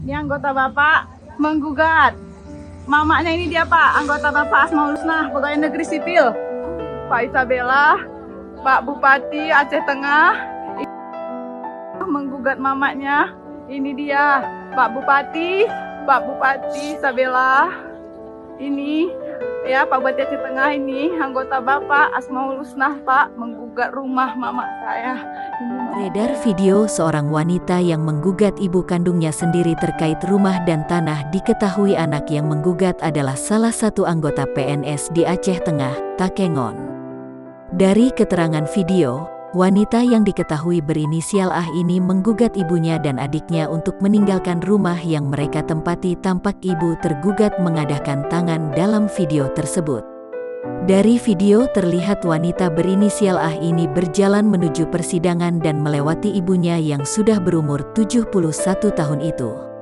Ini anggota Bapak menggugat. Mamanya ini dia Pak, anggota Bapak Asmaul Husna, Pegawai Negeri Sipil. Pak Isabella, Pak Bupati Aceh Tengah, menggugat mamanya. Ini dia, Pak Bupati Isabella. Ini ya Pak Bupati Aceh Tengah, ini anggota Bapak Asmaul Husna Pak, menggugat rumah mama saya. Beredar video seorang wanita yang menggugat ibu kandungnya sendiri terkait rumah dan tanah. Diketahui anak yang menggugat adalah salah satu anggota PNS di Aceh Tengah, Takengon. Dari keterangan video, wanita yang diketahui berinisial A ini menggugat ibunya dan adiknya untuk meninggalkan rumah yang mereka tempati. Tampak ibu tergugat mengadahkan tangan dalam video tersebut. Dari video terlihat wanita berinisial A ini berjalan menuju persidangan dan melewati ibunya yang sudah berumur 71 tahun itu.